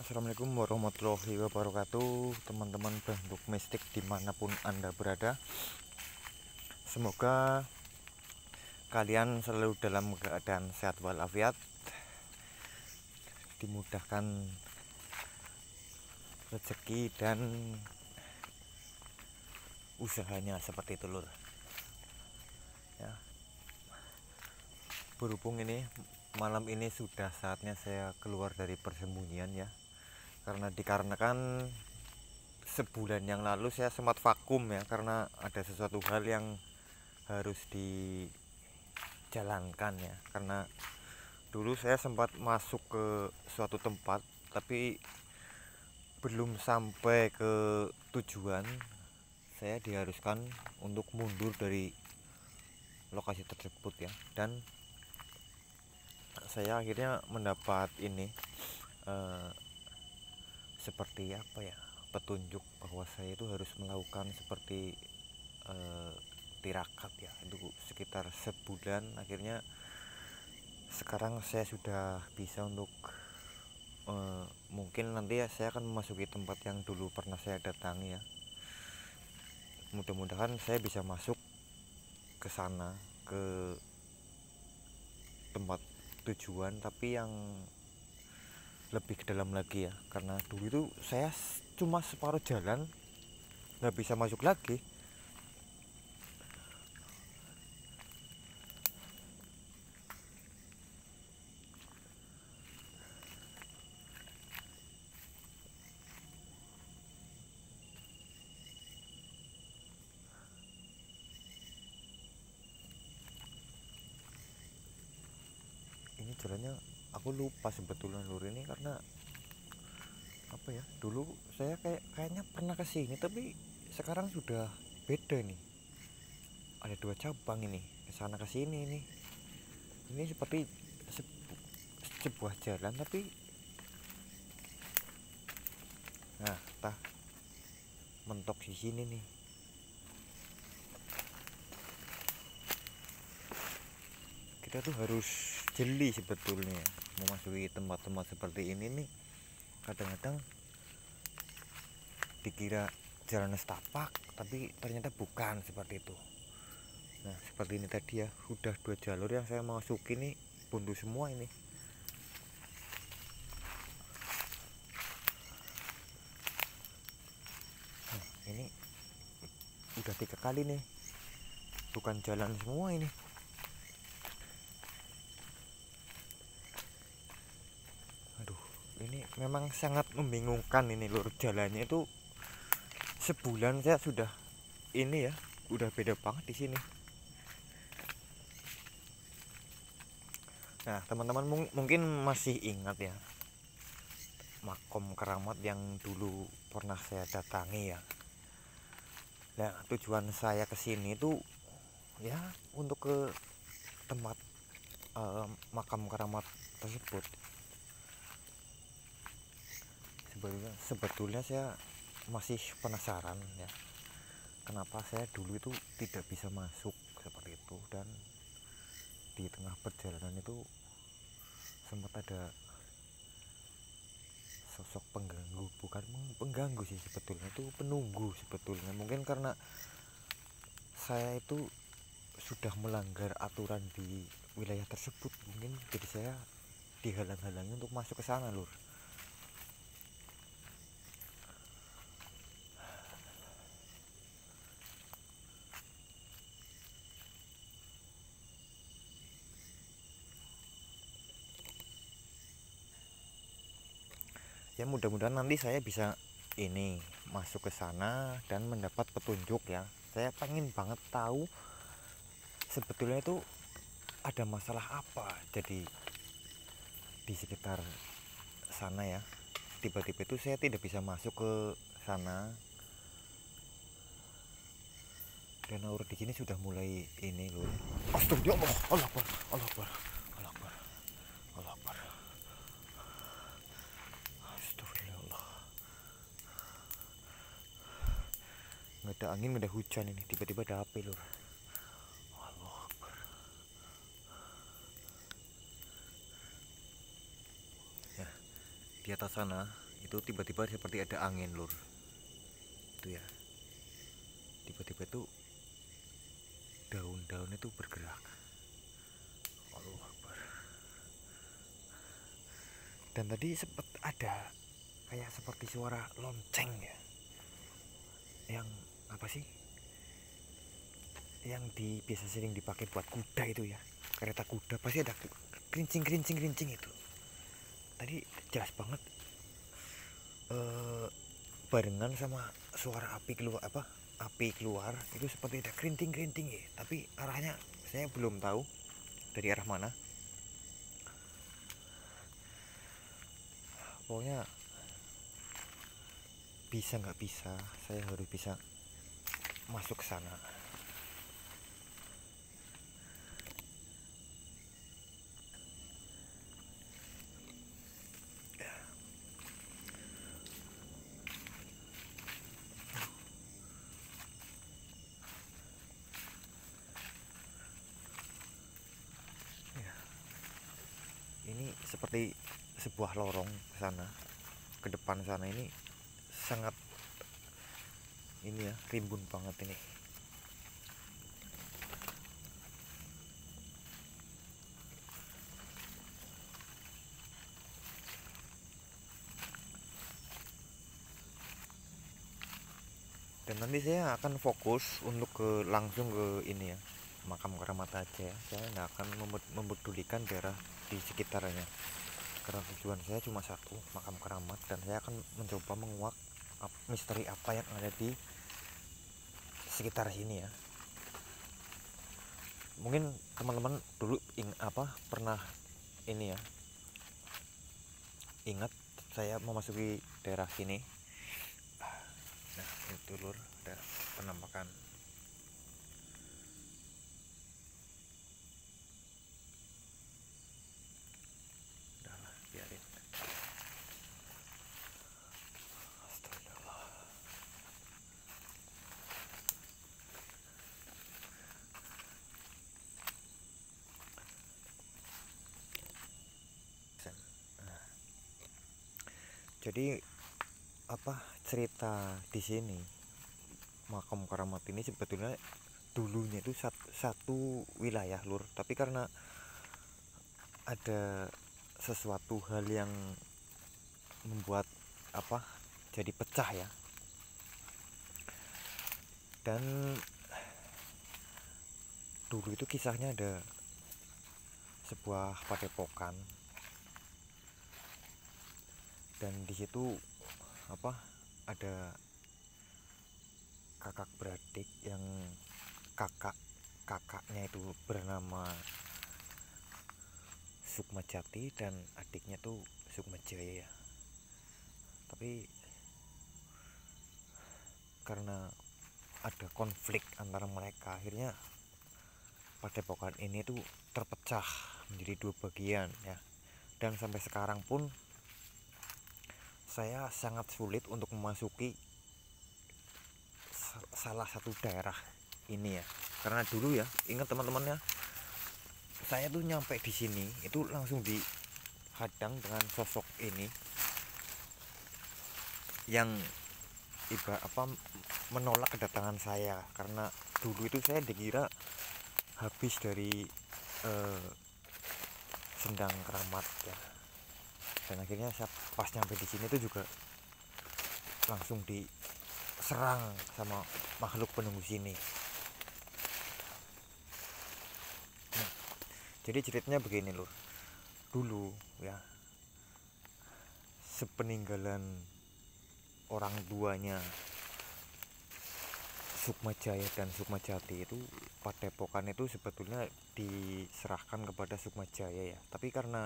Assalamualaikum warahmatullahi wabarakatuh, teman-teman bentuk mistik dimanapun Anda berada. Semoga kalian selalu dalam keadaan sehat walafiat, dimudahkan rezeki dan usahanya seperti itu lur ya. Berhubung ini malam ini sudah saatnya saya keluar dari persembunyian ya, karena dikarenakan sebulan yang lalu saya sempat vakum ya, karena ada sesuatu hal yang harus dijalankan ya. Karena dulu saya sempat masuk ke suatu tempat tapi belum sampai ke tujuan, saya diharuskan untuk mundur dari lokasi tersebut ya. Dan saya akhirnya mendapat ini seperti apa ya, petunjuk bahwa saya itu harus melakukan seperti tirakat ya, itu sekitar sebulan. Akhirnya sekarang saya sudah bisa untuk mungkin nanti ya saya akan memasuki tempat yang dulu pernah saya datangi ya. Mudah-mudahan saya bisa masuk ke sana, ke tempat tujuan, tapi yang lebih ke dalam lagi ya. Karena dulu itu saya cuma separuh jalan, nggak bisa masuk lagi. Ini jalannya aku lupa sebetulnya lur, ini karena apa ya, dulu saya kayaknya pernah ke sini tapi sekarang sudah beda nih. Ada dua cabang ini, ke sana ke sini ini. Ini seperti sebuah jalan tapi nah, tah mentok di sini nih. Kita tuh harus jeli sebetulnya memasuki tempat-tempat seperti ini nih. Kadang-kadang dikira jalan setapak tapi ternyata bukan seperti itu. Nah seperti ini tadi ya, udah dua jalur yang saya masuki nih buntu semua ini. Nah, ini udah 3 kali nih bukan jalan semua ini. Aduh, ini memang sangat membingungkan ini lur. Jalannya itu sebulan saya sudah ini ya, udah beda banget di sini. Nah teman-teman mungkin masih ingat ya makom keramat yang dulu pernah saya datangi ya. Nah tujuan saya kesini itu ya untuk ke tempat makam keramat tersebut. Sebetulnya saya masih penasaran ya, kenapa saya dulu itu tidak bisa masuk seperti itu. Dan di tengah perjalanan itu sempat ada sosok pengganggu, bukan pengganggu sih sebetulnya, itu penunggu sebetulnya. Mungkin karena saya itu sudah melanggar aturan di wilayah tersebut, mungkin jadi saya dihalang-halangi untuk masuk ke sana lur. Ya mudah-mudahan nanti saya bisa ini masuk ke sana dan mendapat petunjuk ya. Saya pengen banget tahu sebetulnya itu ada masalah apa jadi di sekitar sana ya. Tiba-tiba itu saya tidak bisa masuk ke sana. Dan aura di sini sudah mulai ini loh. Astagfirullah, Allah Akbar, Allah Akbar, Allah Akbar, Allah Akbar. Astagfirullah. Nggak ada angin, nggak ada hujan ini, tiba-tiba ada api lur. Allah Akbar. Ya, di atas sana itu tiba-tiba seperti ada angin lur, itu ya, tiba-tiba itu daun-daun itu bergerak. Allahu Akbar. Dan tadi sempat ada kayak seperti suara lonceng ya, yang apa sih, yang biasa sering dipakai buat kuda itu ya, kereta kuda pasti ada kerincing kerincing kerincing itu. Tadi jelas banget, barengan sama suara api keluar itu seperti ada kerinting kerinting ya, tapi arahnya saya belum tahu dari arah mana. Pokoknya bisa nggak bisa, saya harus bisa masuk ke sana. Ini seperti sebuah lorong ke sana, ke depan sana ini sangat ini ya, rimbun banget ini. Dan nanti saya akan fokus untuk langsung ke ini ya, makam keramat aja. Saya nggak akan mempedulikan daerah di sekitarnya, karena tujuan saya cuma satu, makam keramat. Dan saya akan mencoba menguak misteri apa yang ada di sekitar sini ya. Mungkin teman-teman dulu pernah ini ya, ingat saya memasuki daerah sini. Nah itu lur, ada penampakan. Udahlah, biarin. Astagfirullah. Nah, jadi cerita di sini, makam keramat ini sebetulnya dulunya itu satu wilayah lur, tapi karena ada sesuatu hal yang membuat jadi pecah ya. Dan dulu itu kisahnya ada sebuah padepokan, dan di situ ada kakak beradik yang kakaknya itu bernama Sukmajati dan adiknya tuh Sukmajaya ya. Tapi karena ada konflik antara mereka, akhirnya padepokan ini tuh terpecah menjadi dua bagian ya. Dan sampai sekarang pun saya sangat sulit untuk memasuki salah satu daerah ini ya, karena dulu ya, ingat teman-temannya, saya tuh nyampe di sini itu langsung dihadang dengan sosok ini yang menolak kedatangan saya, karena dulu itu saya dikira habis dari sendang keramat ya. Dan akhirnya saya pas nyampe di sini itu juga langsung diserang sama makhluk penunggu sini. Nah, jadi ceritanya begini lur, dulu ya, sepeninggalan orang tuanya Sukmajaya dan Sukmajati itu, padepokan itu sebetulnya diserahkan kepada Sukmajaya ya. Tapi karena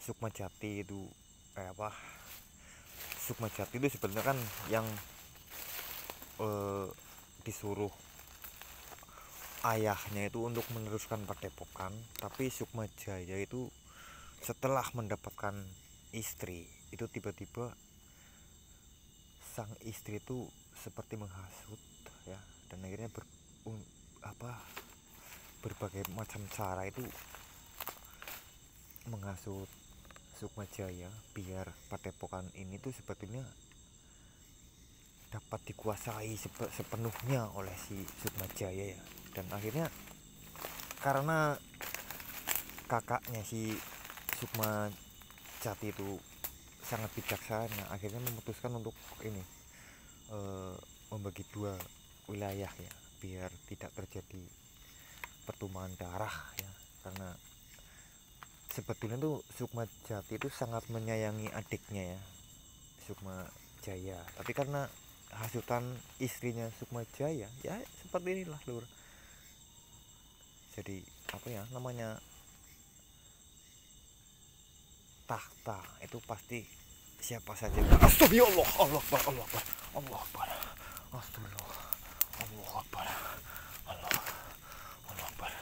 Sukmajati itu Sukmajati itu sebenarnya kan yang disuruh ayahnya itu untuk meneruskan padepokan, tapi Sukmajaya itu setelah mendapatkan istri itu tiba-tiba sang istri itu seperti menghasut ya, dan akhirnya berbagai macam cara itu menghasut Sukma Jaya, biar padepokan ini tuh sebetulnya dapat dikuasai sepenuhnya oleh si Sukma Jaya ya. Dan akhirnya karena kakaknya si Sukma Jati itu sangat bijaksana, akhirnya memutuskan untuk ini membagi dua wilayah ya, biar tidak terjadi pertumpahan darah ya. Karena sebetulnya tuh Sukma Jati itu sangat menyayangi adiknya ya, Sukma Jaya, tapi karena hasutan istrinya Sukma Jaya ya seperti inilah lur. Jadi apa ya namanya, tahta itu pasti siapa saja. Astagfirullah, Allah Akbar, Allah Akbar, Allah Akbar, astagfirullah, Allah Akbar, Allah, Allah Akbar,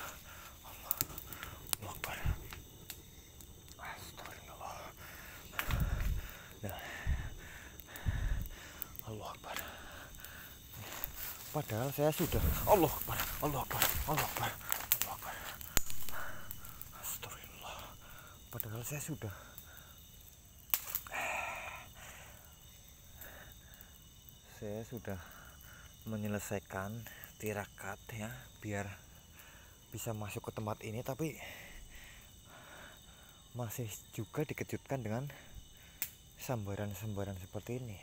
Allah, Allah Akbar, astagfirullah, nah, Allah Akbar. Padahal saya sudah Allah Akbar, Allah Akbar, Allah Akbar, Allah Akbar, astagfirullah. Padahal saya sudah menyelesaikan tirakat ya, biar bisa masuk ke tempat ini, tapi masih juga dikejutkan dengan sambaran-sambaran seperti ini.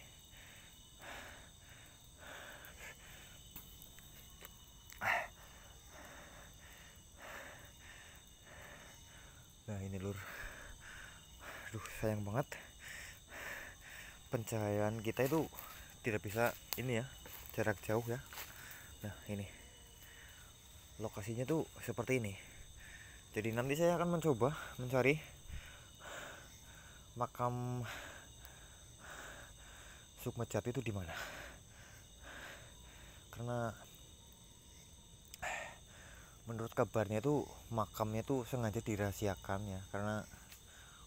Nah ini lur, aduh sayang banget pencahayaan kita itu tidak bisa ini ya, jarak jauh ya. Nah ini lokasinya tuh seperti ini. Jadi nanti saya akan mencoba mencari makam Sukma Jati itu di mana. Karena menurut kabarnya itu makamnya tuh sengaja dirahasiakan ya, karena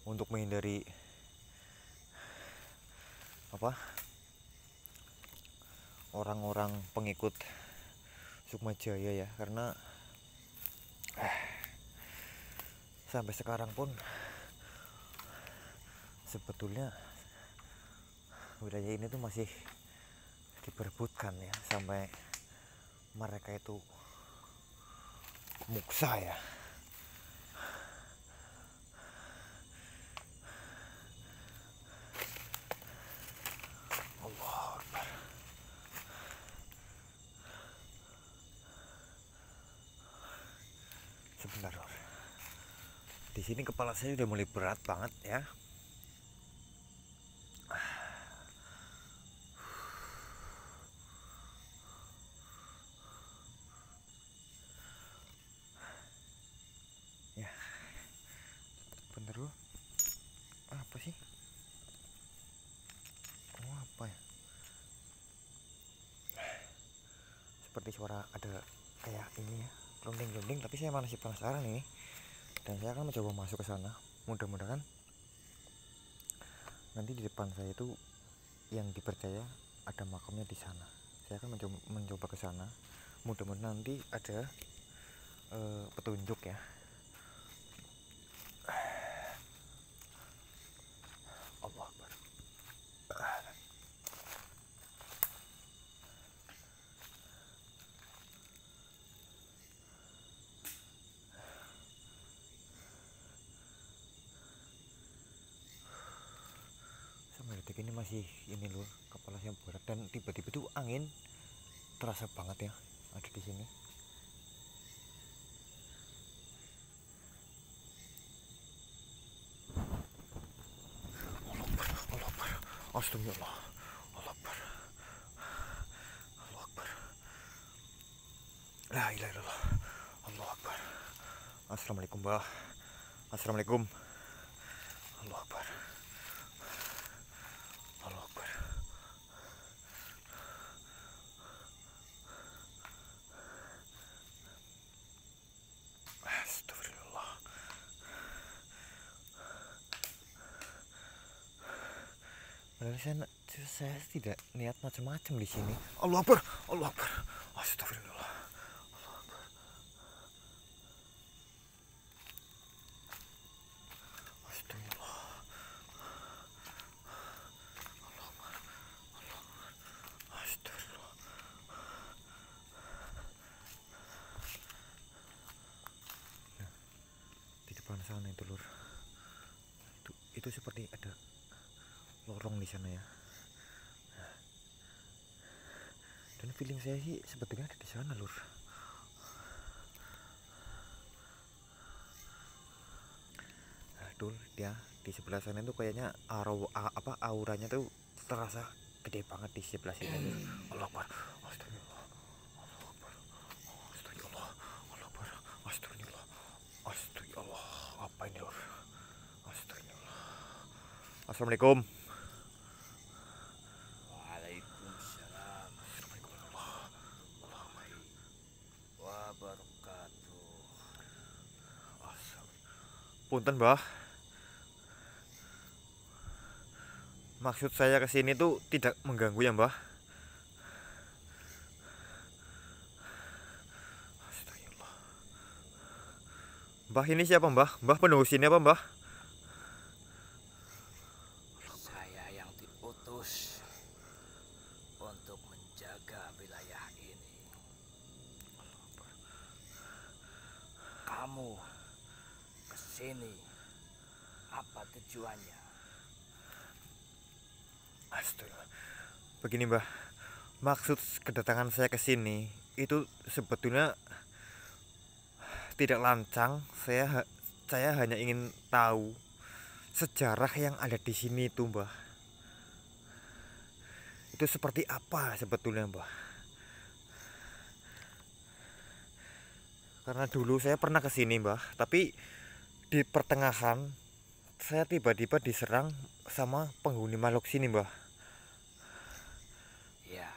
untuk menghindari apa, orang-orang pengikut Sukma Jaya ya. Karena sampai sekarang pun sebetulnya wilayah ini tuh masih diperebutkan ya, sampai mereka itu muksa ya. Allah Akbar. Sebentar lor, di sini kepala saya udah mulai berat banget ya. Ya, bentar dulu. Apa sih? Oh apa ya? Seperti suara ada kayak ini ya, gelonding-gelonding, tapi saya masih penasaran ini. Dan saya akan mencoba masuk ke sana. Mudah-mudahan nanti di depan saya itu yang dipercaya ada makamnya di sana. Saya akan mencoba ke sana. Mudah-mudahan nanti ada petunjuk ya. Allah Akbar. Sampai detik ini masih ini loh, kepala saya berat, dan tiba-tiba tuh angin terasa banget ya ada di sini. Allah Akbar, astagfirullah, Allah Akbar, Allah Akbar, la ilaha illallah, Allah Akbar. Assalamualaikum bah, assalamualaikum, Allah Akbar, Allah Akbar. Astagfirullah. Padahal saya tidak niat macam-macam di sini. Allah Akbar, Allah Akbar, astagfirullah, Allah Akbar, astagfirullah, sana itu lur. Itu seperti ada lorong di sana ya. Dan feeling saya sih sebetulnya ada di sana lur. Dul, dia di sebelah sana tuh kayaknya auranya tuh terasa gede banget di sebelah sini lur. Allah Akbar. Astagfirullah. Allah Akbar. Astagfirullah. Allah Akbar. Astagfirullah. Astagfirullah. Apa ini lur? Astagfirullah. Assalamualaikum. Waalaikumsalam warahmatullahi wabarakatuh. Punten Mbah. Maksud saya kesini tuh tidak mengganggu ya Mbah. Astagfirullah. Mbah ini siapa Mbah? Mbah penunggu sini apa Mbah? Saya yang diutus untuk menjaga wilayah ini. Kamu kesini apa tujuannya? Astagfirullah. Begini Mbah, maksud kedatangan saya ke sini itu sebetulnya tidak lancang. Saya hanya ingin tahu sejarah yang ada di sini itu Mbah. Itu seperti apa sebetulnya Mbah? Karena dulu saya pernah ke sini Mbah, tapi di pertengahan saya tiba-tiba diserang sama penghuni makhluk sini Mbah. Ya,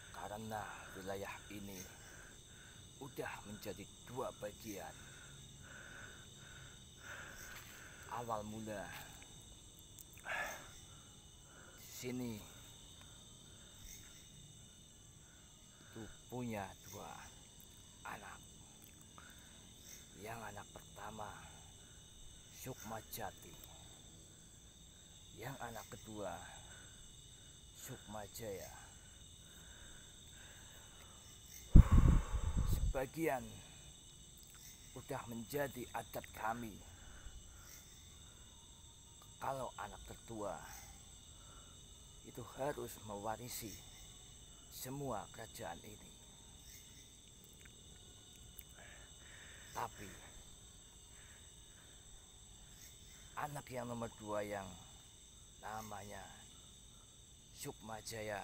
karena wilayah ini udah menjadi dua bagian. Awal mula di sini itu punya dua anak. Yang anak pertama Sukmajati, yang anak kedua Sukmajaya. Sebagian udah menjadi adat kami. Kalau anak tertua itu harus mewarisi semua kerajaan ini. Tapi anak yang nomor dua yang namanya Sukmajaya,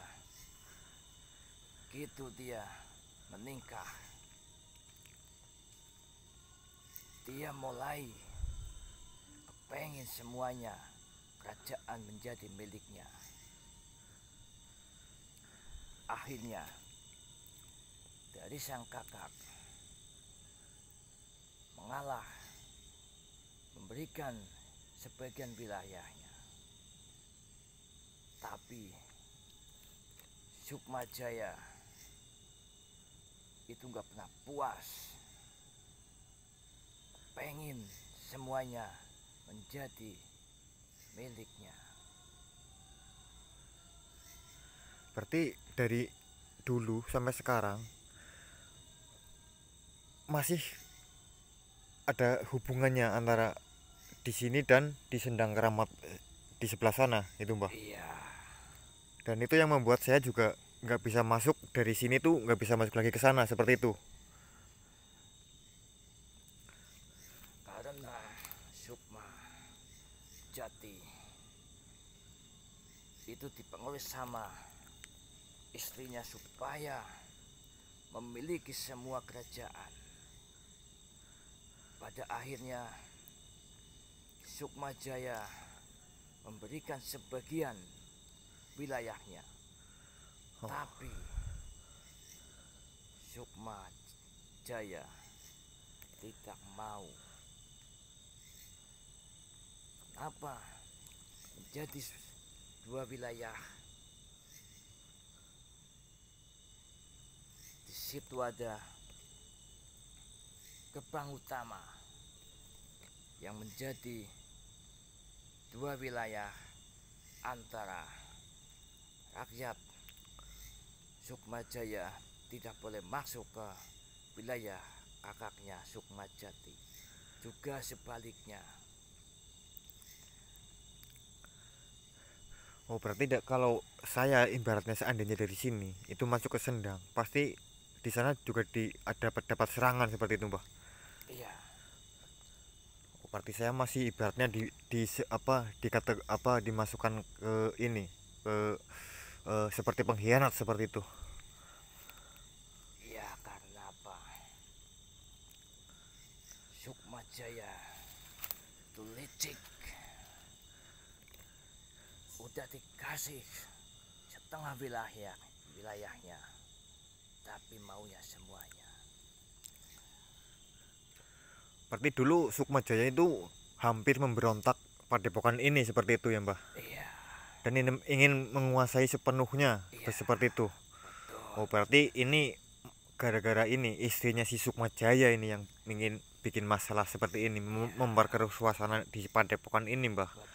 gitu dia meningkah. Dia mulai kepengen semuanya kerajaan menjadi miliknya. Akhirnya dari sang kakak mengalah, memberikan sebagian wilayahnya. Tapi Sukmajaya itu nggak pernah puas, pengen semuanya menjadi miliknya. Berarti dari dulu sampai sekarang masih ada hubungannya antara di sini dan di Sendang Keramat di sebelah sana itu Mbah. Iya, Dan itu yang membuat saya juga nggak bisa masuk dari sini tuh, nggak bisa masuk lagi ke sana seperti itu. karena Sukma Jati itu dipengaruhi sama istrinya supaya memiliki semua kerajaan. Pada akhirnya Sukmajaya memberikan sebagian wilayahnya. Oh. Tapi Sukmajaya tidak mau. Kenapa menjadi dua wilayah? Di situ ada gerbang utama yang menjadi dua wilayah antara rakyat Sukmajaya tidak boleh masuk ke wilayah kakaknya Sukmajati. Juga sebaliknya. Oh berarti kalau saya ibaratnya seandainya dari sini itu masuk ke Sendang, pasti di sana juga dapat serangan seperti itu, Mbah. Iya, Oh, berarti saya masih ibaratnya dimasukkan ke ini, ke seperti pengkhianat seperti itu. iya, karena apa? Sukmajaya itu licik. Udah dikasih setengah wilayahnya, tapi maunya semuanya. Berarti dulu Sukmajaya itu hampir memberontak Padepokan ini seperti itu ya, Mbah. Iya, Dan ingin menguasai sepenuhnya iya, seperti itu. betul. Oh berarti ini gara-gara ini istrinya si Sukmajaya ini yang ingin bikin masalah seperti ini, Iya, memperkeruh suasana di Padepokan ini, Mbah. betul.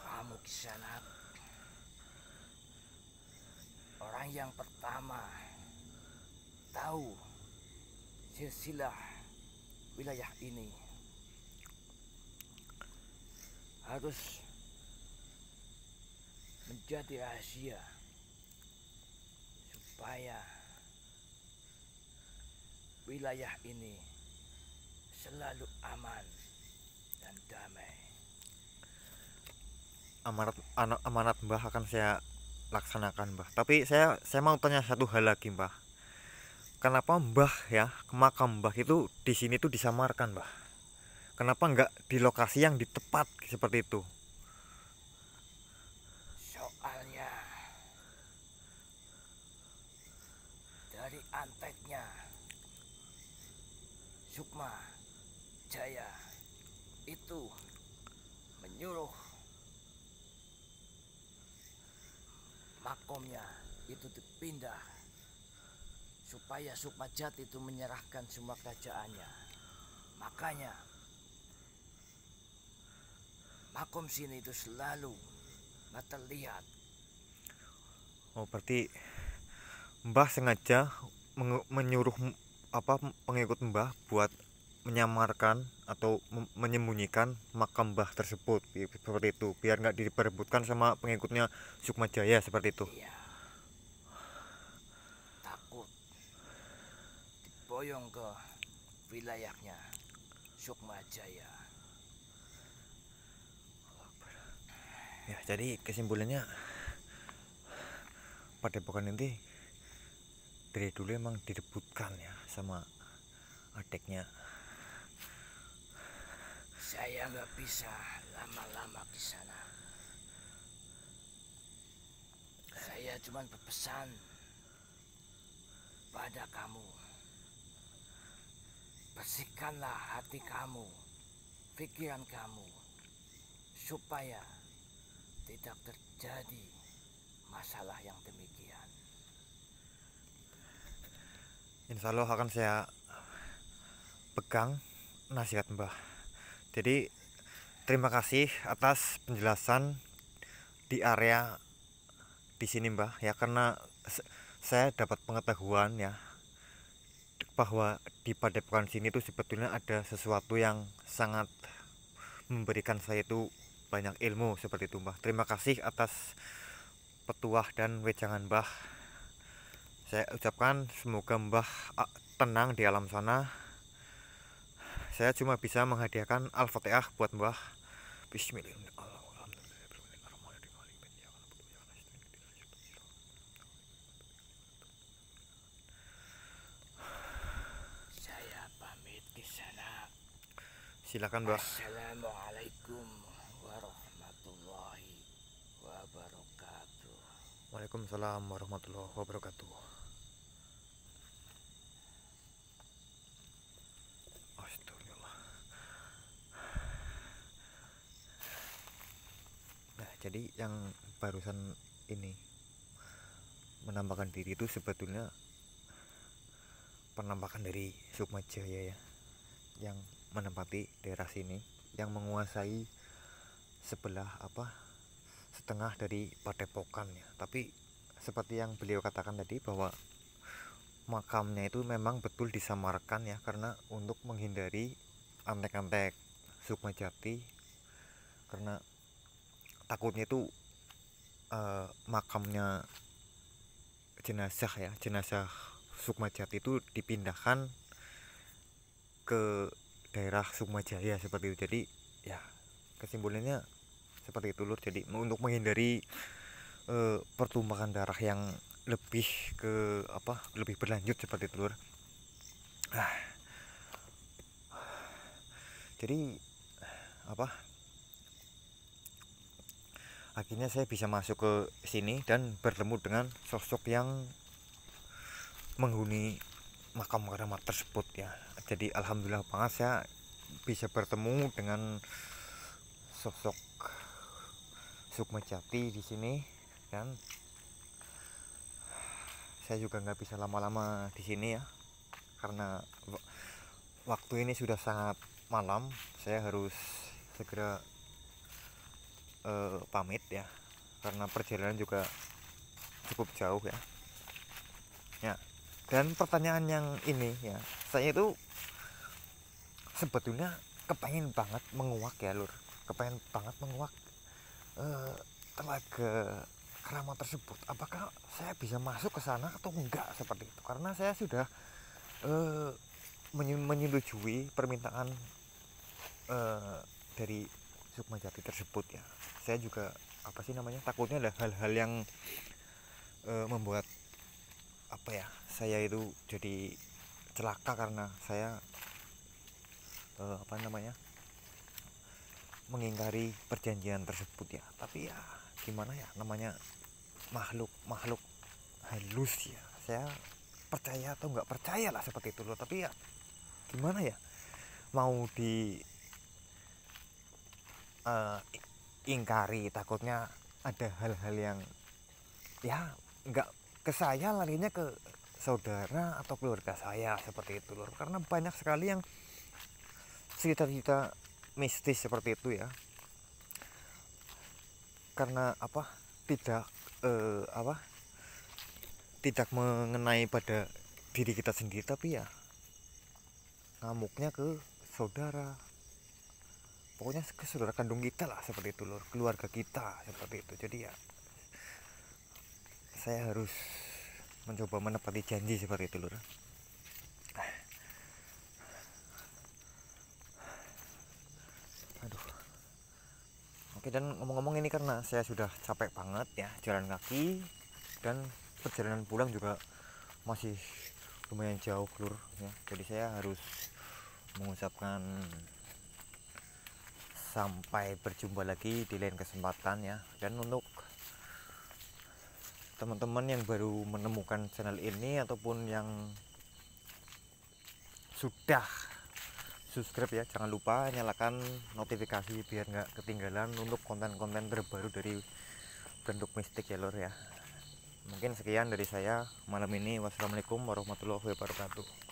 Kamu kisanak orang yang pertama tahu silsilah wilayah ini. Harus menjadi rahasia supaya wilayah ini selalu aman dan damai. Amanat Mbah akan saya laksanakan, Mbah. Tapi saya mau tanya satu hal lagi, Mbah. Kenapa Mbah ya makam Mbah itu di sini tuh disamarkan, Mbah? Kenapa nggak di lokasi yang di tepat seperti itu? Soalnya dari anteknya Sukma Jaya itu menyuruh makomnya itu dipindah supaya Sukmajati itu menyerahkan semua kerajaannya. Makanya makom sini itu selalu nggak terlihat. Oh, berarti Mbah sengaja menyuruh pengikut Mbah buat menyamarkan atau menyembunyikan makam Mbah tersebut seperti itu biar nggak diperebutkan sama pengikutnya Sukmajaya seperti itu. Iya, takut diboyong ke wilayahnya Sukmajaya. Ya, jadi kesimpulannya Padepokan ini dari dulu emang direbutkan ya sama adiknya. Saya nggak bisa lama-lama di sana. Saya cuma berpesan pada kamu. Bersihkanlah hati kamu, pikiran kamu, supaya tidak terjadi masalah yang demikian. Insya Allah akan saya pegang nasihat Mbah. Jadi terima kasih atas penjelasan di area di sini Mbah ya, karena saya dapat pengetahuan ya bahwa di Padepokan sini tuh sebetulnya ada sesuatu yang sangat memberikan saya itu banyak ilmu seperti itu Mbah. Terima kasih atas petuah dan wejangan Mbah. Saya ucapkan semoga Mbah tenang di alam sana. Saya cuma bisa menghadiahkan Al-Fatihah buat Mbah. Bismillahirrahmanirrahim. Saya pamit ke sana. Silakan Mbah. Assalamualaikum warahmatullahi wabarakatuh. Waalaikumsalam warahmatullahi wabarakatuh. Astagfirullah. Nah, jadi yang barusan ini menampakkan diri itu sebetulnya penampakan dari Sukmajaya ya, yang menempati daerah sini, yang menguasai sebelah setengah dari Padepokan ya. Tapi seperti yang beliau katakan tadi bahwa makamnya itu memang betul disamarkan ya, karena untuk menghindari antek-antek Sukmajati, karena takutnya itu makamnya jenazah ya, jenazah Sukmajati itu dipindahkan ke daerah Sukmajaya seperti itu. Jadi ya kesimpulannya seperti itu lur. Jadi untuk menghindari pertumpahan darah yang lebih ke apa, lebih berlanjut seperti itu lur. Jadi apa, akhirnya saya bisa masuk ke sini dan bertemu dengan sosok yang menghuni makam keramat tersebut ya. Jadi alhamdulillah banget saya bisa bertemu dengan sosok Sukmajati di sini, dan saya juga nggak bisa lama-lama di sini ya, karena waktu ini sudah sangat malam. Saya harus segera pamit ya, karena perjalanan juga cukup jauh ya. Ya, dan pertanyaan yang ini ya, saya itu sebetulnya kepengen banget menguak ya lur, kepengen banget menguak telaga keramat tersebut. Apakah saya bisa masuk ke sana atau enggak seperti itu? Karena saya sudah menyetujui permintaan dari Sukmajati tersebut ya. Saya juga apa sih namanya, takutnya ada hal-hal yang membuat apa ya, saya itu jadi celaka karena saya apa namanya, mengingkari perjanjian tersebut ya. Tapi ya gimana ya, namanya makhluk halus ya, saya percaya atau nggak percaya lah seperti itu loh. Tapi ya gimana ya, mau di ingkari takutnya ada hal-hal yang ya nggak ke saya, larinya ke saudara atau keluarga saya seperti itu loh. Karena banyak sekali yang cerita-cerita mistis seperti itu ya, karena apa, tidak apa, tidak mengenai pada diri kita sendiri, tapi ya ngamuknya ke saudara, pokoknya ke saudara kandung kita lah seperti itu loh, keluarga kita seperti itu. Jadi ya saya harus mencoba menepati janji seperti itu loh. Aduh. Oke, dan ngomong-ngomong ini karena saya sudah capek banget ya jalan kaki, dan perjalanan pulang juga masih lumayan jauh lur ya. Jadi saya harus mengucapkan sampai berjumpa lagi di lain kesempatan ya. Dan untuk teman-teman yang baru menemukan channel ini ataupun yang sudah subscribe ya, jangan lupa nyalakan notifikasi biar nggak ketinggalan untuk konten-konten terbaru dari Bentuk Mistik ya lor ya. Mungkin sekian dari saya malam ini. Wassalamualaikum warahmatullahi wabarakatuh.